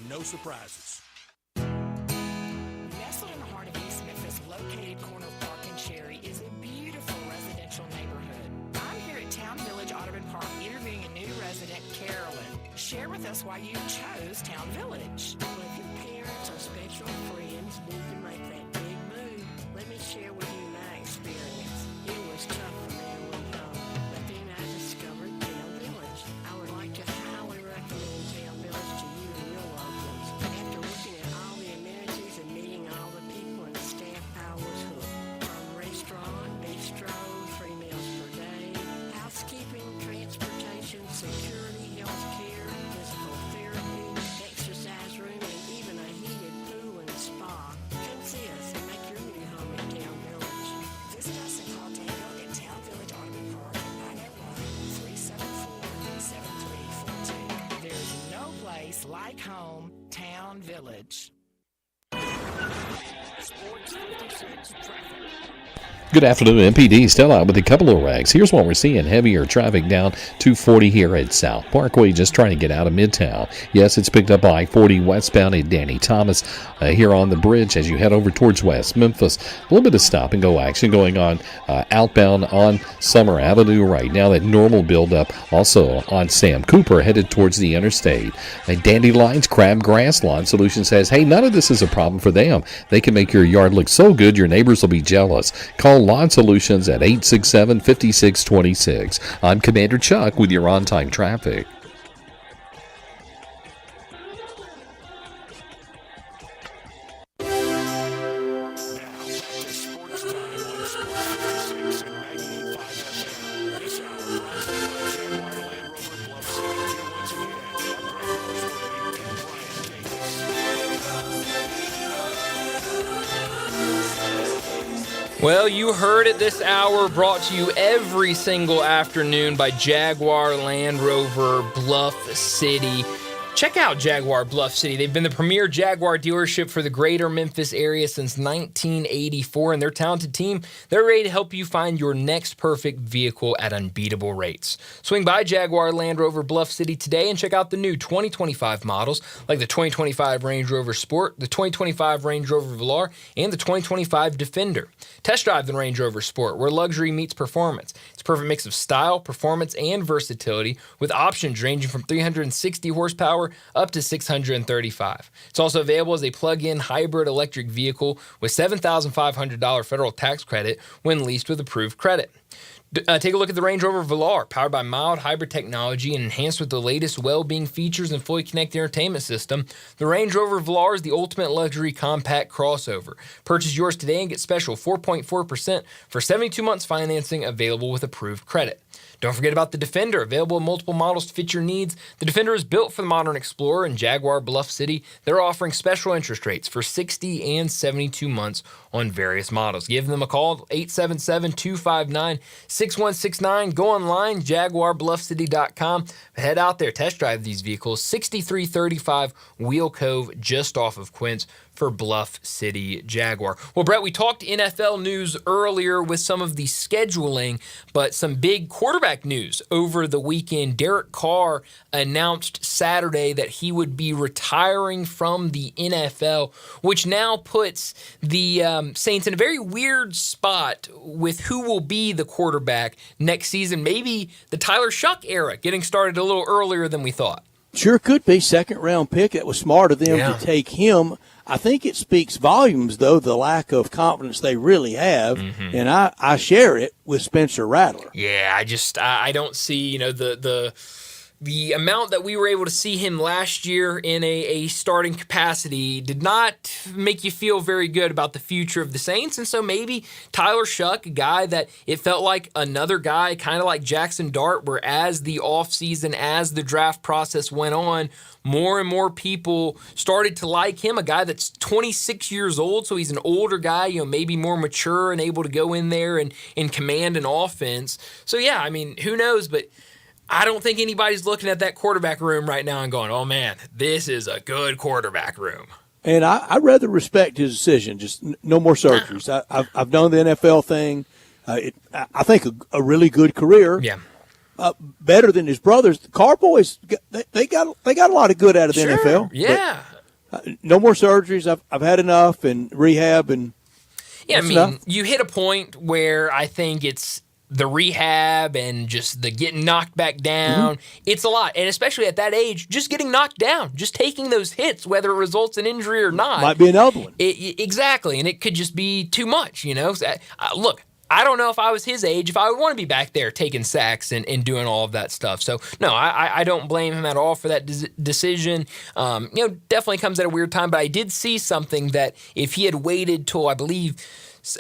no surprises. Nestled in the heart of East Memphis, located corner of Park and Cherry, is a beautiful residential neighborhood. I'm here at Town Village Audubon Park interviewing a new resident, Carolyn. Share with us why you chose Town Village. Well, if your parents or special friends need to make that big move, let me share with you my experience. It was tough for me to leave home, but then I discovered Town Village. I would like to highly recommend Town Village to you and your loved ones. After looking at all the amenities and meeting all the people and staff, I was hooked. From restaurant, bistro, 3 meals per day, housekeeping, transportation, security, health care, physical therapy, exercise room, and even a heated pool and spa. Come see us and make your new home in Town Village. Visit us and call Daniel at Town Village Audubon Park at 901-374-7342. There's no place like home, Town Village. Sports 56 traffic. Good afternoon, MPD. Still out with a couple of wrecks. Here's what we're seeing. Heavier traffic down 240 here at South Parkway, just trying to get out of Midtown. Yes, it's picked up by 40 westbound at Danny Thomas here on the bridge as you head over towards West Memphis. A little bit of stop-and-go action going on outbound on Summer Avenue right now. That normal build-up also on Sam Cooper headed towards the interstate. Dandelion's Crabgrass Lawn Solution says, hey, none of this is a problem for them. They can make your yard look so good your neighbors will be jealous. Call Lawn Solutions at 867-5626. I'm Commander Chuck with your on-time traffic. Well, you heard it this hour, brought to you every single afternoon by Jaguar Land Rover Bluff City. Check out Jaguar Bluff City. They've been the premier Jaguar dealership for the greater Memphis area since 1984, and their talented team, they're ready to help you find your next perfect vehicle at unbeatable rates. Swing by Jaguar Land Rover Bluff City today and check out the new 2025 models like the 2025 Range Rover Sport, the 2025 Range Rover Velar, and the 2025 Defender. Test drive the Range Rover Sport, where luxury meets performance. It's a perfect mix of style, performance, and versatility, with options ranging from 360 horsepower up to 635. It's also available as a plug-in hybrid electric vehicle with $7,500 federal tax credit when leased with approved credit. Take a look at the Range Rover Velar, powered by mild hybrid technology and enhanced with the latest well-being features and fully connected entertainment system. The Range Rover Velar is the ultimate luxury compact crossover. Purchase yours today and get special 4.4% for 72 months financing available with approved credit. Don't forget about the Defender, available in multiple models to fit your needs. The Defender is built for the modern explorer, and Jaguar Bluff City, they're offering special interest rates for 60 and 72 months on various models. Give them a call, 877-259-6169. Go online, jaguarbluffcity.com. Head out there, test drive these vehicles. 6335 Wheel Cove, just off of Quince, for Bluff City Jaguar. Well, Brett, we talked NFL news earlier with some of the scheduling, but some big quarterback news over the weekend. Derek Carr announced Saturday that he would be retiring from the NFL, which now puts the Saints in a very weird spot with who will be the quarterback next season. Maybe the Tyler Shuck era getting started a little earlier than we thought. Sure could be. Second-round pick. It was smart of them to take him. I think it speaks volumes, though, the lack of confidence they really have, and I share it with Spencer Rattler. Yeah, I don't see, the amount that we were able to see him last year in a starting capacity did not make you feel very good about the future of the Saints. And so maybe Tyler Shuck, a guy that it felt like another guy, kind of like Jackson Dart, where as the offseason, as the draft process went on, more and more people started to like him, a guy that's 26 years old, so he's an older guy, maybe more mature and able to go in there and command an offense. So, yeah, I mean, who knows, but I don't think anybody's looking at that quarterback room right now and going, oh, man, this is a good quarterback room. And I rather respect his decision, just no more surgeries. I've done the NFL thing. I think a really good career. Yeah. Better than his brothers. The Carr boys, they got a lot of good out of the NFL. Yeah. No more surgeries. I've had enough and rehab and Yeah, I that's mean, enough. you hit a point where I think it's the rehab and just the getting knocked back down. It's a lot. And especially at that age, just getting knocked down, just taking those hits, whether it results in injury or not. Might be another one. Exactly. And it could just be too much, you know? Look, I don't know if I was his age, if I would want to be back there taking sacks and doing all of that stuff. So, no, I don't blame him at all for that decision. Definitely comes at a weird time. But I did see something that if he had waited till, I believe,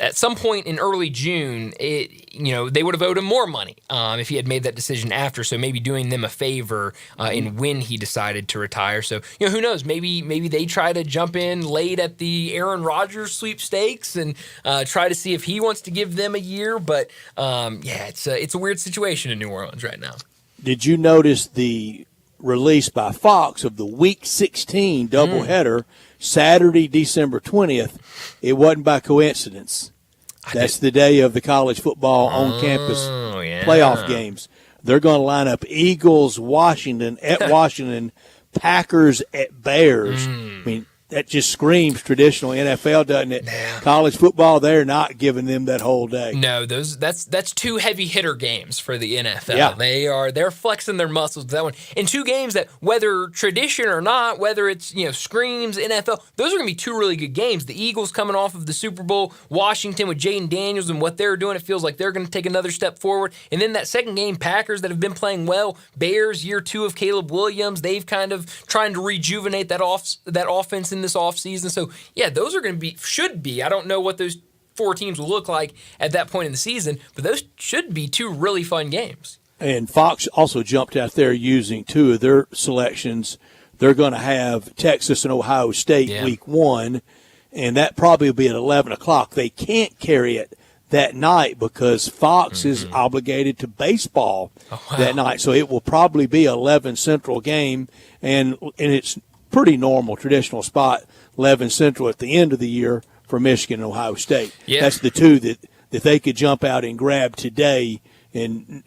at some point in early June, they would have owed him more money if he had made that decision after. So maybe doing them a favor in when he decided to retire. So who knows? Maybe they try to jump in late at the Aaron Rodgers sweepstakes and try to see if he wants to give them a year. But it's a weird situation in New Orleans right now. Did you notice the release by Fox of the Week 16 doubleheader Saturday, December 20th? It wasn't by coincidence. That's the day of the college football on-campus playoff games. They're going to line up Eagles, Washington at Washington, Packers at Bears. I mean, that just screams traditional NFL, doesn't it? Yeah. College football, they're not giving them that whole day. No, that's two heavy hitter games for the NFL. Yeah. They're flexing their muscles with that one. And two games that, whether tradition or not, whether it's screams NFL, those are going to be two really good games. The Eagles coming off of the Super Bowl, Washington with Jaden Daniels and what they're doing, it feels like they're going to take another step forward. And then that second game, Packers that have been playing well, Bears year 2 of Caleb Williams, they've kind of trying to rejuvenate that offense in this offseason. So, yeah, those are going to should be. I don't know what those 4 teams will look like at that point in the season, but those should be 2 really fun games. And Fox also jumped out there using 2 of their selections. They're going to have Texas and Ohio State week 1, and that probably will be at 11 o'clock. They can't carry it that night because Fox is obligated to baseball that night. So it will probably be 11 Central game, and it's pretty normal, traditional spot, 11 Central at the end of the year for Michigan and Ohio State. Yeah. That's the 2 that they could jump out and grab today and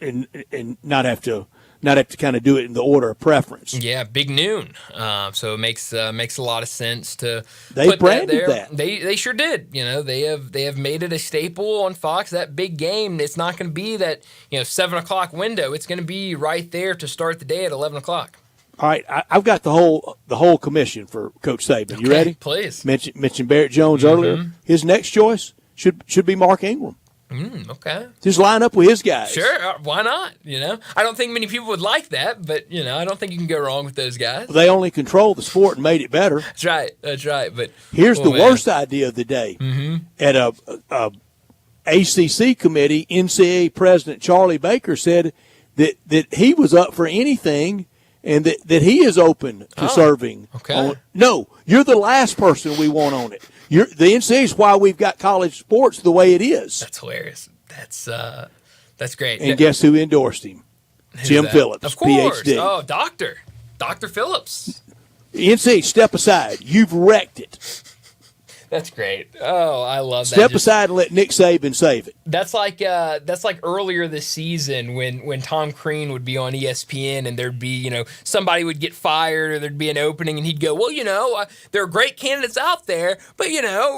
not have to kind of do it in the order of preference. Yeah, big noon. So it makes a lot of sense to They put branded that there. that. They sure did. They have made it a staple on Fox. That big game. It's not going to be that 7 o'clock window. It's going to be right there to start the day at 11 o'clock. All right, I've got the whole commission for Coach Saban. You ready? Please. Mentioned Barrett Jones earlier. His next choice should be Mark Ingram. Okay. Just line up with his guys. Sure. Why not? I don't think many people would like that, but I don't think you can go wrong with those guys. They only controlled the sport and made it better. That's right. But here's the worst idea of the day. At a ACC committee, NCAA President Charlie Baker said that he was up for anything. And that he is open to serving. Okay. No, you're the last person we want on it. The NCAA is why we've got college sports the way it is. That's hilarious. That's great. And guess who endorsed him? Jim Phillips, of course. PhD. Oh, Dr. Phillips. NCAA, step aside. You've wrecked it. That's great. Oh, I love that. Step aside and let Nick Saban save it. That's like earlier this season when Tom Crean would be on ESPN and there'd be somebody would get fired or there'd be an opening and he'd go, well, there are great candidates out there, but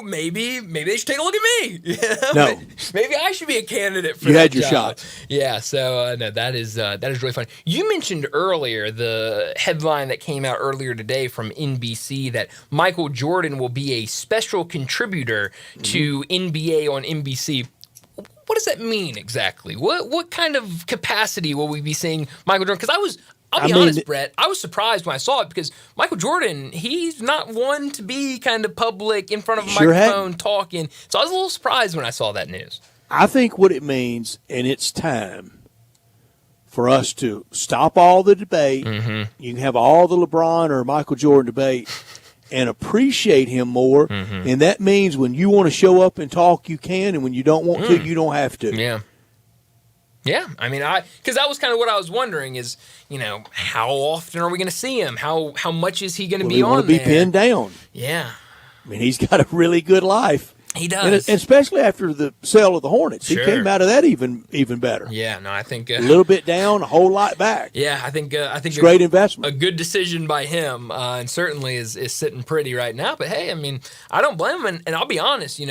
maybe they should take a look at me. No, maybe I should be a candidate for you that had your job. shot. Yeah, so no, that is really fun. You mentioned earlier the headline that came out earlier today from NBC that Michael Jordan will be a special contributor to NBA on NBC. What does that mean exactly? What kind of capacity will we be seeing Michael Jordan? Because I'll be honest, Brett, I was surprised when I saw it because Michael Jordan, he's not one to be kind of public in front of a microphone talking. So I was a little surprised when I saw that news. I think what it means, and it's time for us to stop all the debate. You can have all the LeBron or Michael Jordan debate and appreciate him more. And that means when you want to show up and talk, you can, and when you don't want to, you don't have to. Yeah. Yeah, I mean, because that was kind of what I was wondering is, how often are we going to see him? How much is he going to be on there? Want to be pinned down. Yeah. I mean, he's got a really good life. He does. And especially after the sale of the Hornets. Sure. He came out of that even better. Yeah, no, I think A little bit down, a whole lot back. Yeah, I think it's a great investment. A good decision by him, and certainly is sitting pretty right now. But hey, I mean, I don't blame him. And I'll be honest,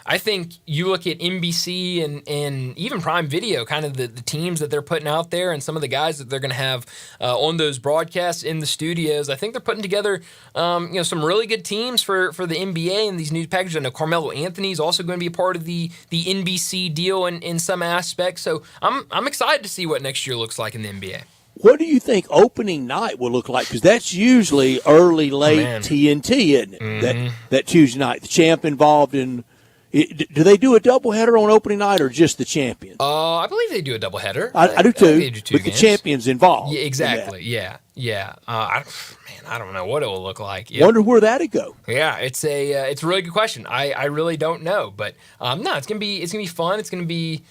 I think you look at NBC and even Prime Video, kind of the teams that they're putting out there, and some of the guys that they're going to have on those broadcasts in the studios. I think they're putting together, some really good teams for the NBA and these new packages. I know Carmelo Anthony is also going to be a part of the NBC deal in some aspects. So I'm excited to see what next year looks like in the NBA. What do you think opening night will look like? Because that's usually early, late TNT, isn't it? Mm-hmm. That Tuesday night. The champ involved in. Do they do a doubleheader on opening night or just the champions? I believe they do a doubleheader. I do too. They do two with games. The champions involved. Yeah, exactly. Yeah. I don't know what it will look like. Yeah. Wonder where that'd go. Yeah, it's a really good question. I really don't know, but no, it's gonna be fun. It's gonna be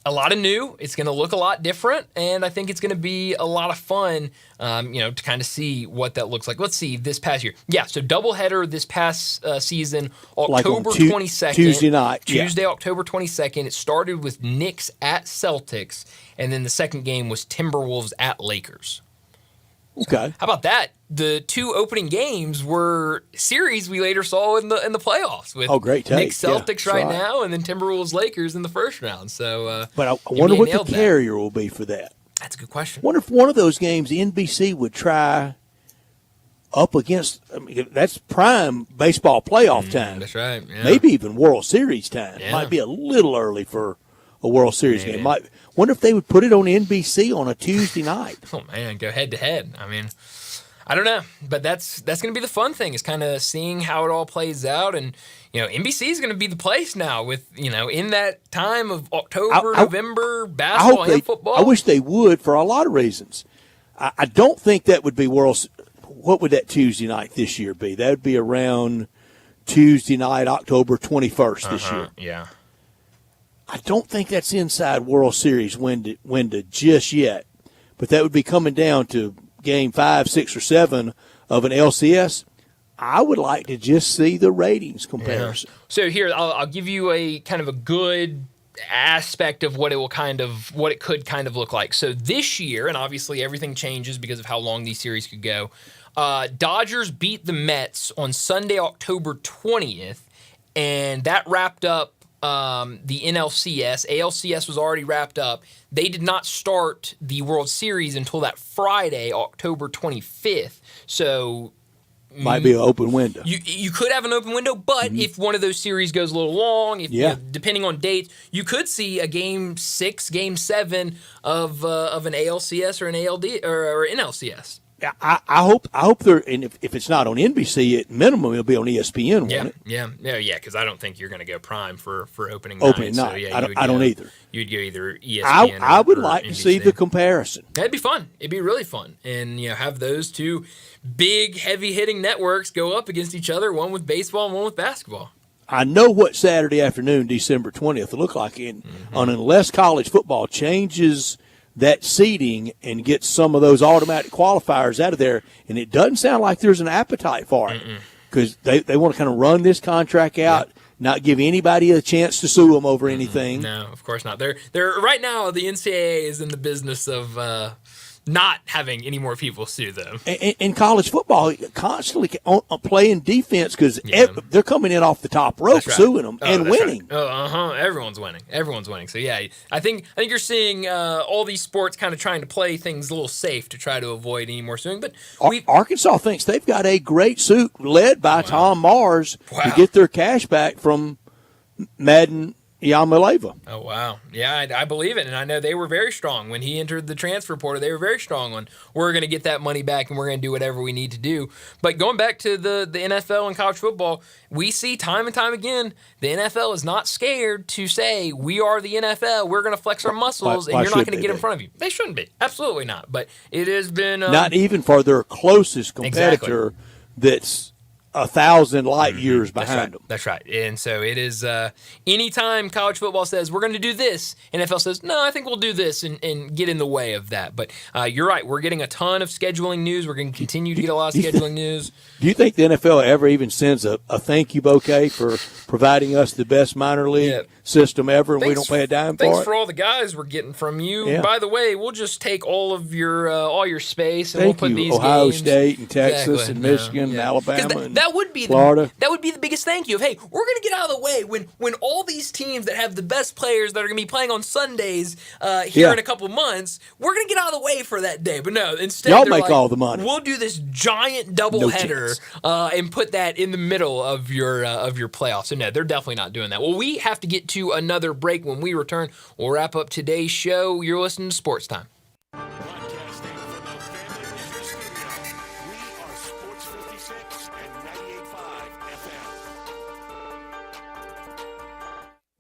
a lot of new. It's going to look a lot different, and I think it's going to be a lot of fun, to kind of see what that looks like. Let's see, this past year. Yeah, so doubleheader this past season, October 22nd. Tuesday night. Tuesday, October 22nd. It started with Knicks at Celtics, and then the second game was Timberwolves at Lakers. Okay. How about that? The two opening games were series we later saw in the playoffs with great take. Knicks Celtics right now, and then Timberwolves Lakers in the first round. So, but I wonder what the carrier will be for that. That's a good question. Wonder if one of those games NBC would try up against. I mean, that's prime baseball playoff time. That's right. Yeah. Maybe even World Series time. Yeah. Might be a little early for a World Series game. Wonder if they would put it on NBC on a Tuesday night. Oh man, go head to head. I mean, I don't know, but that's going to be the fun thing, is kind of seeing how it all plays out. And NBC is going to be the place now with in that time of October, November, basketball and football. I wish they would for a lot of reasons. I don't think that would be World. What would that Tuesday night this year be? That would be around Tuesday night, October 21st this year. Yeah. I don't think that's inside World Series window just yet, but that would be coming down to game 5, 6, or 7 of an LCS. I would like to just see the ratings comparison. Yeah. So here, I'll give you a kind of a good aspect of what it could kind of look like. So this year, and obviously everything changes because of how long these series could go. Dodgers beat the Mets on Sunday, October 20th, and that wrapped up the NLCS. ALCS was already wrapped up. They did not start the World Series until that Friday, October 25th. So might be an open window. You could have an open window, but if one of those series goes a little long, depending on dates, you could see a game 6, game 7 of an ALCS or an ALD or NLCS. I hope they're, and if it's not on NBC, at minimum it'll be on ESPN. Yeah, because I don't think you're going to go prime for opening night. So, I don't either. You'd go either ESPN. I would like NBC. to see the comparison. That'd be fun. It'd be really fun, and have those two big, heavy-hitting networks go up against each other, one with baseball and one with basketball. I know what Saturday afternoon, December 20th, will look like, unless college football changes that seeding and get some of those automatic qualifiers out of there, and it doesn't sound like there's an appetite for it because they want to kind of run this contract out, not give anybody a chance to sue them over anything. No, of course not. They're right now, the NCAA is in the business of not having any more people sue them. And college football constantly playing defense because they're coming in off the top rope, suing them and winning. Right. Everyone's winning. So I think you're seeing all these sports kind of trying to play things a little safe to try to avoid any more suing. But Arkansas thinks they've got a great suit led by Tom Mars to get their cash back from Madden Yamaleva. Oh, wow. Yeah, I believe it. And I know they were very strong when he entered the transfer portal. They were very strong on, we're going to get that money back and we're going to do whatever we need to do. But going back to the NFL and college football, we see time and time again, the NFL is not scared to say, we are the NFL, we're going to flex our muscles, and you're not going to get in front of you. They shouldn't be. Absolutely not. But it has been... not even for their closest competitor that's 1,000 light years behind them. That's right. And so it is anytime college football says we're going to do this, NFL says, no, I think we'll do this and get in the way of that. But you're right. We're getting a ton of scheduling news. We're going to continue to get a lot of scheduling news. Do you think the NFL ever even sends a thank you bouquet for providing us the best minor league system ever, and we don't pay a dime for it? Thanks for all the guys we're getting from you. Yeah. By the way, we'll just take all of your space and we'll put these Ohio games. State and Texas and Michigan and Alabama and that would be Florida. That would be the biggest thank you of, hey, we're going to get out of the way when all these teams that have the best players that are going to be playing on Sundays here in a couple of months, we're going to get out of the way for that day. But no, instead y'all make all the money. We'll do this giant doubleheader and put that in the middle of your playoffs. So no, they're definitely not doing that. Well, we have to get to another break. When we return, we'll wrap up today's show. You're listening to Sports Time. Broadcasting from the Family Business Studio, we are Sports 56 and 98.5 FM.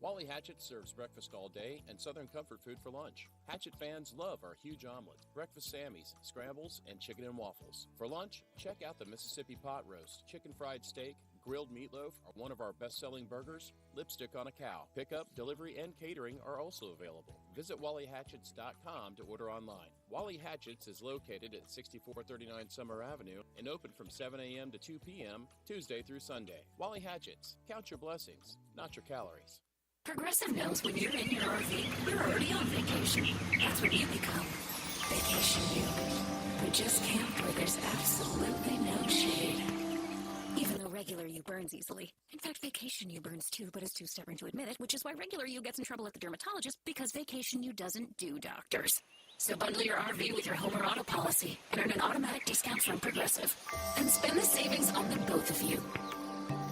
Wally Hatchet serves breakfast all day and Southern comfort food for lunch. Hatchet fans love our huge omelet, breakfast Sammys, scrambles, and chicken and waffles. For lunch, check out the Mississippi pot roast, chicken fried steak, grilled meatloaf are one of our best-selling burgers, lipstick on a cow. Pickup, delivery, and catering are also available. Visit WallyHatchets.com to order online. Wally Hatchets is located at 6439 Summer Avenue and open from 7 a.m. to 2 p.m. Tuesday through Sunday. Wally Hatchets. Count your blessings, not your calories. Progressive knows when you're in your RV, you're already on vacation. That's when you become Vacation You. We just camp where there's absolutely no shade. Even though regular you burns easily. In fact, Vacation You burns too, but is too stubborn to admit it, which is why regular you gets in trouble at the dermatologist because Vacation You doesn't do doctors. So bundle your RV with your home or auto policy and earn an automatic discount from Progressive. And spend the savings on the both of you.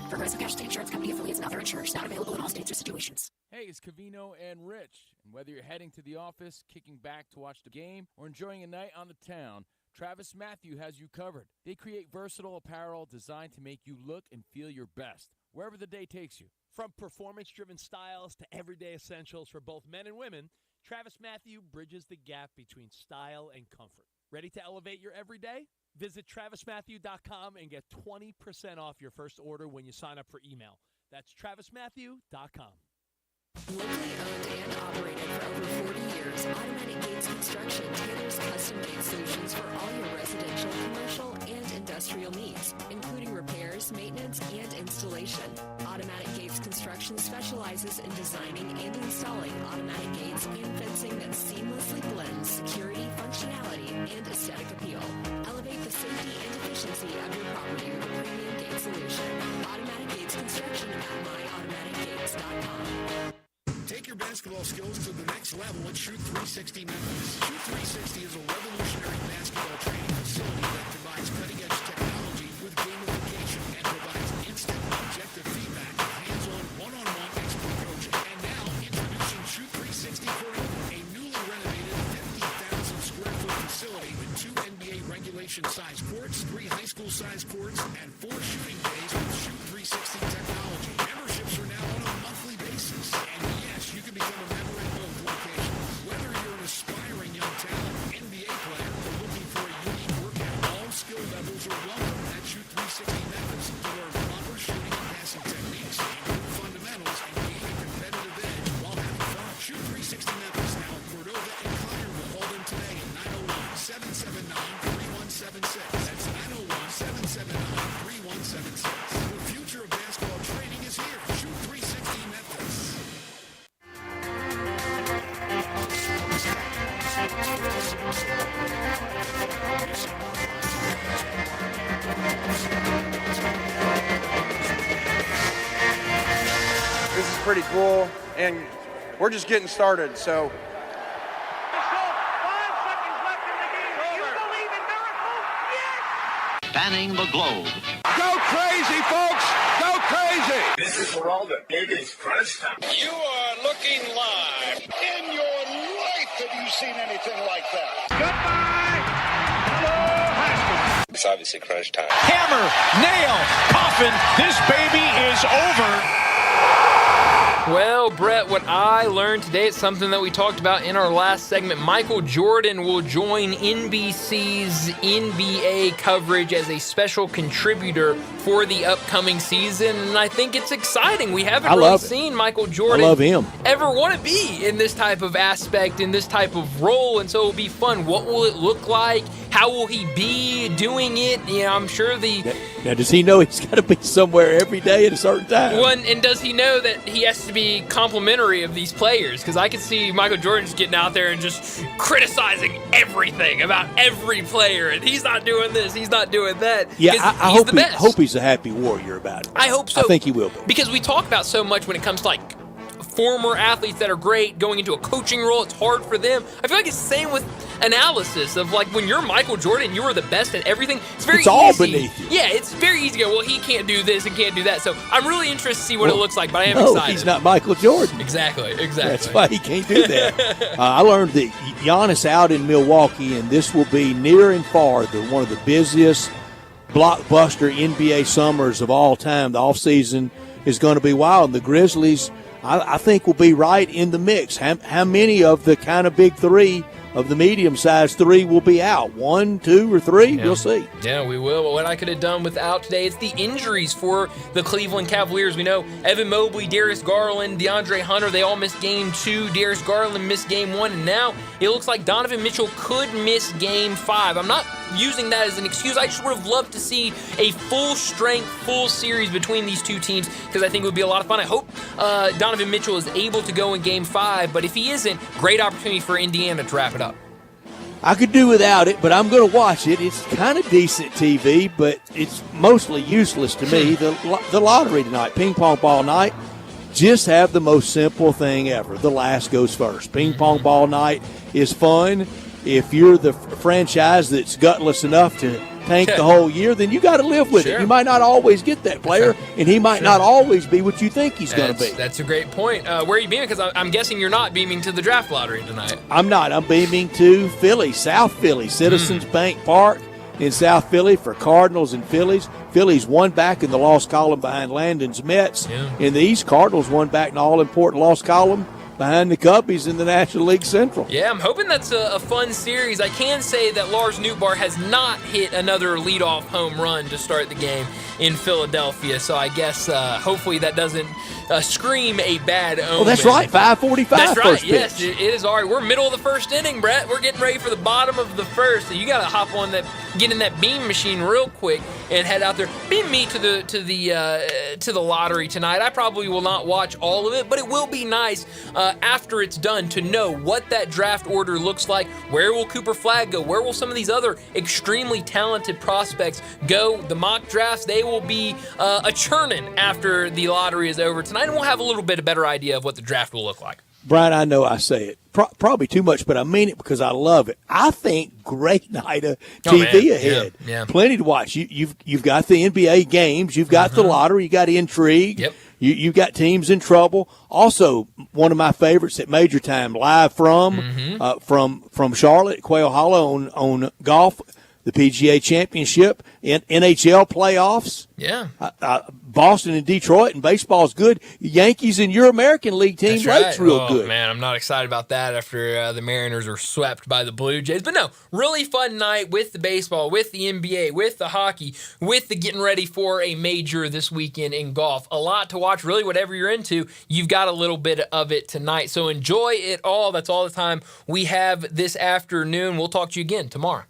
Progressive Casualty Insurance Company affiliates and other insurers not available in all states or situations. Hey, it's Covino and Rich. And whether you're heading to the office, kicking back to watch the game, or enjoying a night on the town, Travis Matthew has you covered. They create versatile apparel designed to make you look and feel your best, wherever the day takes you. From performance-driven styles to everyday essentials for both men and women, Travis Matthew bridges the gap between style and comfort. Ready to elevate your everyday? Visit TravisMatthew.com and get 20% off your first order when you sign up for email. That's TravisMatthew.com. Locally owned and operated for over 40 years, Automatic Gates Construction tailors custom gate solutions for all your residential, commercial, and industrial needs, including repairs, maintenance, and installation. Automatic Gates Construction specializes in designing and installing automatic gates and fencing that seamlessly blends security, functionality, and aesthetic appeal. Elevate the safety and efficiency of your property with a premium gate solution. Automatic Gates Construction at myautomaticgates.com. Take your basketball skills to the next level at Shoot 360 Memphis. Shoot 360 is a revolutionary basketball training facility that combines cutting-edge technology with gamification and provides instant, objective feedback, hands-on, one-on-one expert coaching. And now, introducing Shoot 360 Forever, a newly renovated 50,000 square foot facility with 2 NBA regulation-size courts, 3 high school-size courts, and 4 shooting bays with Shoot 360 technology. Memberships are now on a monthly basis. And yes, you can become a member at both locations. Whether you're an aspiring young talent, NBA player, or looking for a unique workout, all skill levels are welcome at Shoot 360 Memphis to learn proper shooting and passing techniques, improve fundamentals, and gain a competitive edge while having fun. Shoot 360 Memphis now in Cordova and Collierville. Call them today at 901-779-3176. That's 901-779-3176. The future of basketball training is here. Shoot 360 Memphis. This is pretty cool, and we're just getting started, so. 5 seconds left in the game. Do you believe in miracles? Yes! Spanning the globe. Go crazy, folks! Go crazy! This is for all the biggest crunch time. You are looking live. In your life have you seen anything like that? Goodbye! Hello, Haskell. It's obviously crunch time. Hammer, nail, coffin, this baby is over. Well, Brett, what I learned today is something that we talked about in our last segment. Michael Jordan will join NBC's NBA coverage as a special contributor for the upcoming season, and I think it's exciting. We haven't really seen Michael Jordan ever want to be in this type of aspect, in this type of role, and so it'll be fun. What will it look like? How will he be doing it? I'm sure Now, does he know he's got to be somewhere every day at a certain time? And does he know that he has to be complimentary of these players? Because I could see Michael Jordan just getting out there and just criticizing everything about every player, and he's not doing this, he's not doing that. Yeah, I hope he's a happy warrior about it. I hope so. I think he will be. Because we talk about so much when it comes to, like, former athletes that are great going into a coaching role. It's hard for them. I feel like it's the same with analysis of, like, when you're Michael Jordan, you are the best at everything. It's very easy. All beneath you. Yeah, it's very easy to go, well, he can't do this and can't do that. So I'm really interested to see what it looks like, but I am excited. He's not Michael Jordan. Exactly. That's why he can't do that. I learned that Giannis out in Milwaukee, and this will be near and far one of the busiest blockbuster NBA summers of all time. The offseason is going to be wild, and the Grizzlies, I think, will be right in the mix. How many of the kind of big three, of the medium-sized three, will be out? 1, 2, or 3? Yeah. We'll see. Yeah, we will. But what I could have done without today is the injuries for the Cleveland Cavaliers. We know Evan Mobley, Darius Garland, DeAndre Hunter, they all missed Game 2. Darius Garland missed Game 1. And now it looks like Donovan Mitchell could miss Game 5. I'm not using that as an excuse. I just would have loved to see a full-strength, full series between these two teams because I think it would be a lot of fun. I hope Donovan Mitchell is able to go in Game 5, but if he isn't, great opportunity for Indiana to wrap it up. I could do without it, but I'm going to watch it. It's kind of decent TV, but it's mostly useless to me. The lottery tonight, ping pong ball night, just have the most simple thing ever. The last goes first. Ping pong ball night is fun. If you're the franchise that's gutless enough to tank the whole year, then you got to live with it. You might not always get that player, and he might not always be what you think he's going to be. That's a great point. Where are you beaming? Because I'm guessing you're not beaming to the draft lottery tonight. I'm not. I'm beaming to Philly, South Philly, Citizens Bank Park in South Philly for Cardinals and Phillies. Phillies won back in the lost column behind Landon's Mets. In the East, Cardinals won back in the all-important lost column behind the Cubbies in the National League Central. Yeah, I'm hoping that's a fun series. I can say that Lars Nootbaar has not hit another leadoff home run to start the game in Philadelphia, so I guess hopefully that doesn't scream a bad omen. Oh, that's right, 5:45 That's right, first yes, pitch. it is all right. We're middle of the first inning, Brett. We're getting ready for the bottom of the first, so you got to hop on that, get in that beam machine real quick and head out there. Beam me to the lottery tonight. I probably will not watch all of it, but it will be nice after it's done to know what that draft order looks like. Where will Cooper Flagg go? Where will some of these other extremely talented prospects go? The mock drafts, they will be a churning after the lottery is over tonight, and we'll have a little bit of better idea of what the draft will look like. Brian, I know I say it probably too much, but I mean it because I love it. I think great night of TV ahead. Yeah. Plenty to watch. You've got the NBA games. You've got the lottery. You got intrigue. Yep. You've got teams in trouble. Also, one of my favorites at Major Time, live from Charlotte, Quail Hollow on golf, the PGA Championship, NHL playoffs. Yeah. Boston and Detroit, and baseball's good. Yankees and your American League team, Lake's real good. Man, I'm not excited about that after the Mariners are swept by the Blue Jays. But no, really fun night with the baseball, with the NBA, with the hockey, with the getting ready for a major this weekend in golf. A lot to watch. Really, whatever you're into, you've got a little bit of it tonight. So enjoy it all. That's all the time we have this afternoon. We'll talk to you again tomorrow.